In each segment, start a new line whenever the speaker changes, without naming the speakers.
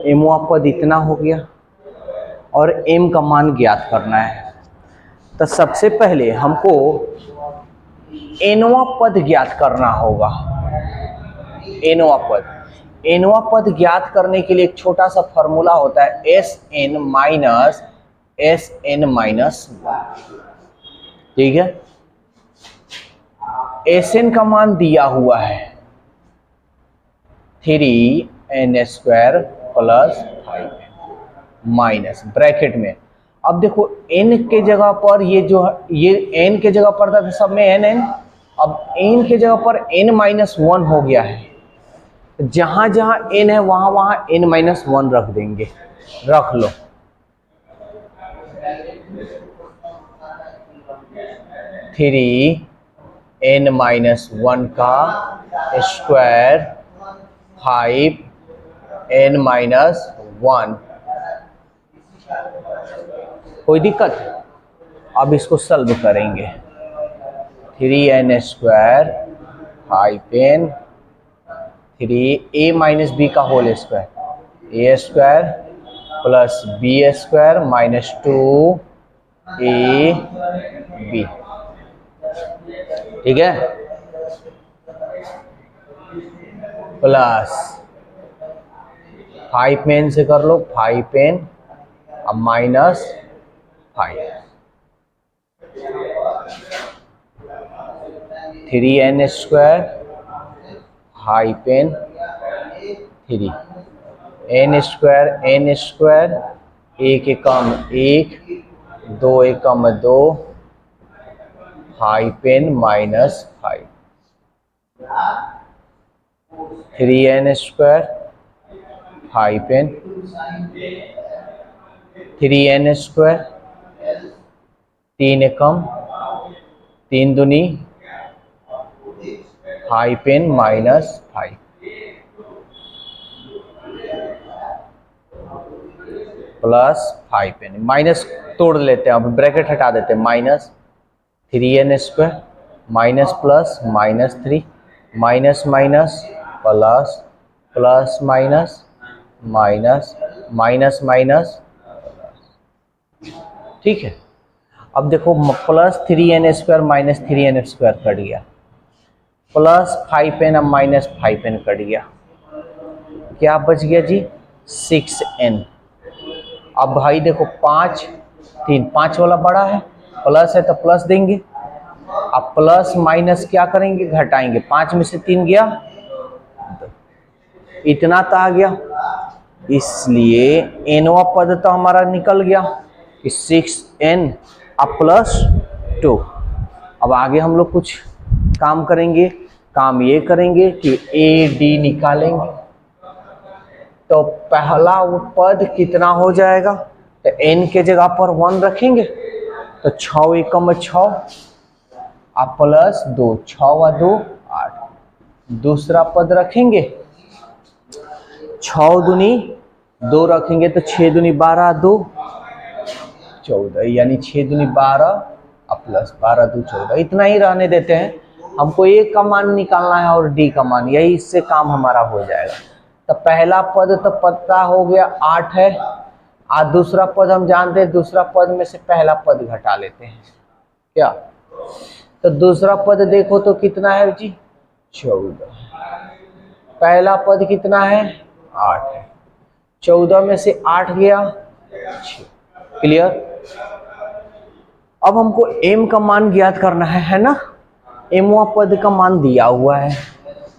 एमवा पद इतना हो गया और एम का मान ज्ञात करना है। तो सबसे पहले हमको एनवा पद ज्ञात करना होगा। एनवा पद ज्ञात करने के लिए एक छोटा सा फॉर्मूला होता है एस एन माइनस 1। ठीक है, एस एन का मान दिया हुआ है 3n² प्लस 5 माइनस ब्रैकेट में। अब देखो n के जगह पर ये n के जगह पर था सब में n, अब n के जगह पर n-1 हो गया है। जहां जहां n है वहां वहां n-1 रख देंगे, रख लो। थ्री n-1 का स्क्वायर 5n-1। कोई दिक्कत? अब इसको सॉल्व करेंगे। 3n² 5n 3 a minus B का whole square a² plus b² minus 2ab। ठीक है, प्लस 5n से कर लो 5n अब माइनस 5 3n² 5n 3 n² एक एकम 1 2 एकम 2 5n minus 5 3n² 5n 3n² 3 एकम 3 दूनी 5n minus 5 plus 5n minus तोड़ लेते हैं, अब ब्रैकेट हटा देते हैं। Minus 3n² minus plus minus 3 minus minus plus plus minus minus minus minus. ठीक है, अब देखो plus 3n² minus 3n² cut गया, प्लस 5n अब माइनस 5n कट गया, क्या बच गया जी 6n। अब भाई देखो 5 3 5 वाला बड़ा है, प्लस है तो प्लस देंगे। अब प्लस माइनस क्या करेंगे, घटाएंगे। 5 में से 3 गया, इतना तो आ गया, इसलिए एनवा पद तो हमारा निकल गया 6n अब प्लस 2। अब आगे हम लोग कुछ काम करेंगे, काम ये करेंगे कि ए डी निकालेंगे। तो पहला वो पद कितना हो जाएगा, तो n के जगह पर 1 रखेंगे तो 6 एकम 6 अब प्लस 2 6 व 2 8। दूसरा पद रखेंगे 6 दूनी 2 रखेंगे तो 6 दूनी 12 2 14 यानी 6 दूनी 12 अब प्लस 12 2 14। इतना ही रहने देते हैं, हमको ए का मान निकालना है और डी का मान, यही इससे काम हमारा हो जाएगा। तो पहला पद तो पता हो गया 8 है, और दूसरा पद हम जानते हैं, दूसरा पद में से पहला पद घटा लेते हैं क्या। तो दूसरा पद देखो तो कितना है जी 14, पहला पद कितना है 8 है, 14 में से 8 गया 6। क्लियर। अब हमको m का मान ज्ञात करना है ना। mवा पद का मान दिया हुआ है,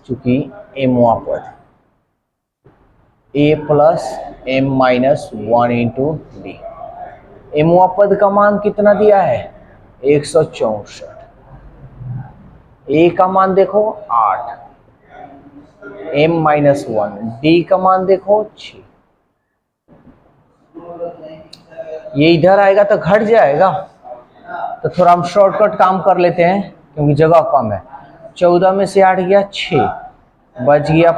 चूंकि mवा पद a plus m-1 into D. mवा पद का मान कितना दिया है 164। a का मान देखो 8, m-1, d का मान देखो 6। ये इधर आएगा तो घट जाएगा, तो थोड़ा हम शॉर्टकट काम कर लेते हैं क्योंकि जगह कम है। 14 में से 8 गया 6, बच गया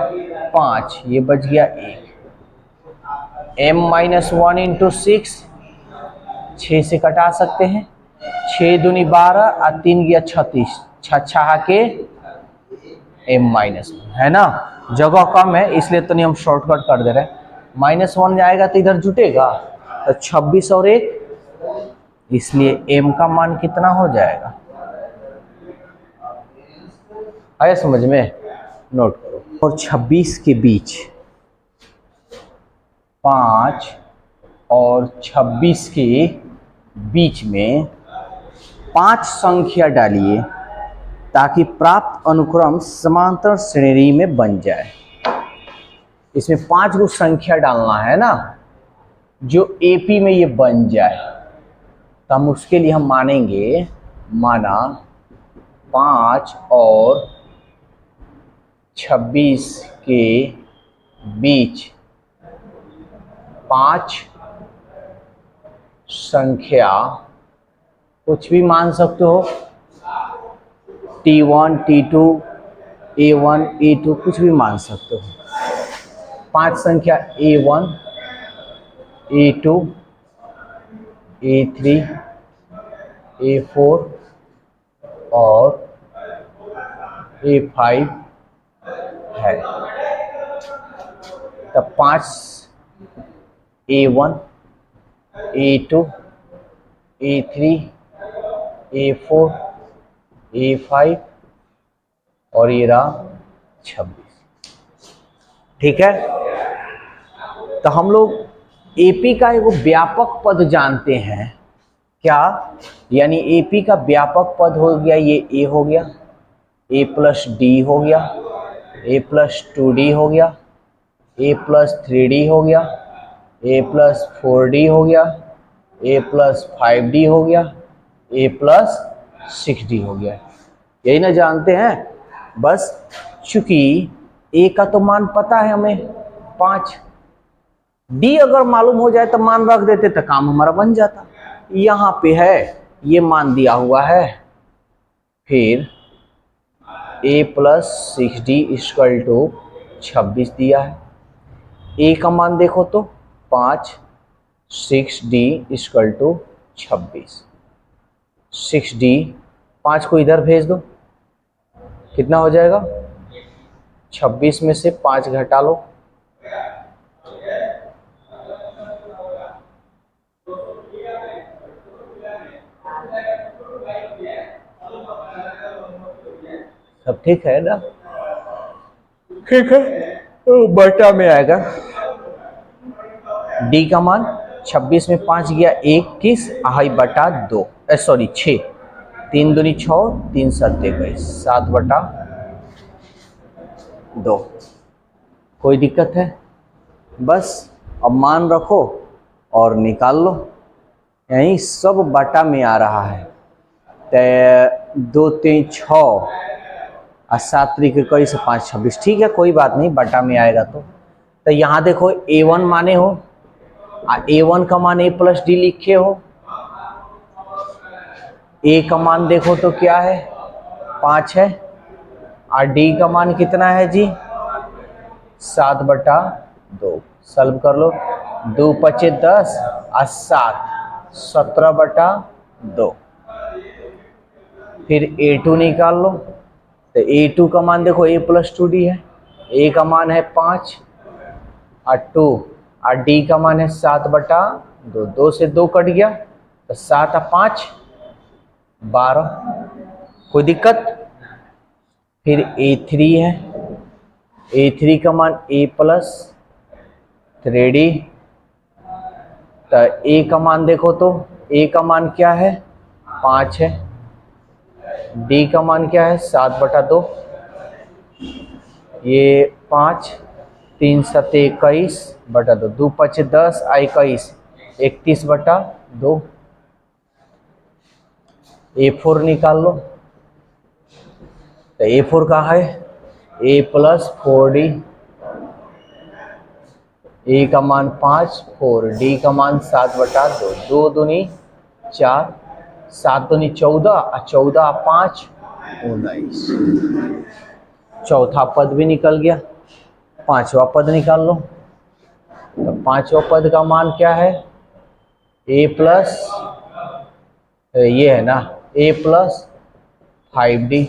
5, ये बच गया 1। m-1 इंटू 6, 6 से कटा सकते हैं, 6 दूनी 12 और 3 गया 36, 6 के m-1 है ना। जगह कम है इसलिए तो नहीं हम शॉर्टकट कर दे रहे हैं। -1 जाएगा तो इधर जुटेगा, तो 26 और 1, इसलिए m का मान कितना हो जाएगा? आया समझ में? नोट करो। और 26 के बीच 5 और 26 के बीच में 5 संख्या डालिए ताकि प्राप्त अनुक्रम समांतर श्रेणी में बन जाए। इसमें 5 गो संख्या डालना है ना, जो एपी में ये बन जाए। तो हम उसके लिए हम मानेंगे, माना 5 और 26 के बीच 5 संख्या, कुछ भी मान सकते हो, T1, T2, A1, A2 कुछ भी मान सकते हो। 5 संख्या A1, A2, A3, A4 और A5 है। तब 5 A1, A2, A3, A4, A5 और ये रहा 26। ठीक है, तो हम लोग एपी का एक व्यापक पद जानते हैं क्या? यानी एपी का व्यापक पद हो गया, ये ए हो गया, ए प्लस डी हो गया, ए प्लस 2D हो गया, ए प्लस 3D हो गया, ए प्लस 4D हो गया, ए प्लस 5D हो गया, ए प्लस 6D हो गया। यही ना जानते हैं? बस चूंकि ए का तो मान पता है हमें 5, डी अगर मालूम हो जाए तो मान रख देते तो काम हमारा बन जाता। यहाँ पे है ये मान दिया हुआ है, फिर ए प्लस 6D इक्वल टू 26 दिया है। ए का मान देखो तो 5, 6D इक्वल टू 26। 6D 5 को इधर भेज दो, कितना हो जाएगा? 26 में से 5 घटा लो, सब ठीक है ना? ठीक है, तो बटा में आएगा डी का मान 26 में 5 गया 21 आई बटा 2, सॉरी 6, 3 दूनी 6, 3 7 21, 7 बटा 2। कोई दिक्कत है? बस अब मान रखो और निकाल लो, यही सब बटा में आ रहा है। तो 2 3 6 और 7 3 21 से 5 26, ठीक है कोई बात नहीं, बटा में आएगा। तो यहाँ देखो A1 माने हो, A1 का मान A प्लस डी लिखे हो, A का मान देखो तो क्या है 5 है, और D का मान कितना है जी 7 बटा 2। सॉल्व कर लो, 2 5 10 और 7 17 बटा 2। फिर A2 निकाल लो, तो A2 का मान देखो A प्लस 2D है, A का मान है 5 और 2 और D का मान है 7 बटा 2। 2 से 2 कट गया तो 7 और 5 12, कोई दिक्कत? फिर A3 है, A3 का मान A प्लस 3D, तो A का मान देखो तो A का मान क्या है 5 है, D का मान क्या है 7 बटा 2, ये 5 3 7 21 बटा 2, 2 5 10 21 31 बटा 2। A4 निकाल लो, तो A4 का है A प्लस 4D, A का मान 5 4, D का मान 7 बटा 2, 2 दूनी 4, 7 दूनी 14 और 14 5 19, चौथा पद भी निकल गया। पांचवा पद निकाल लो, तो पांचवा पद का मान क्या है A प्लस, ये है ना A प्लस 5D,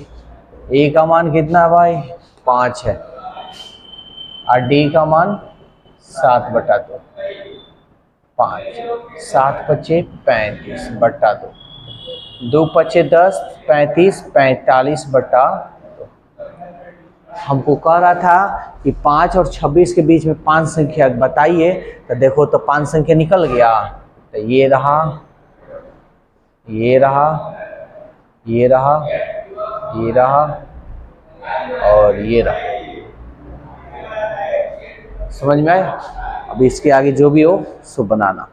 A का मान कितना है भाई 5 है, और D का मान 7/2, 5, 7×5 35 बटा 2, 2×5 10, 35, 45/2। हमको कह रहा था कि 5 और 26 के बीच में 5 संख्या बताइए, तो देखो तो 5 संख्या निकल गया। तो ये रहा, ये रहा, ये रहा, ये रहा और ये रहा। समझ में आया? अब इसके आगे जो भी हो सो बनाना।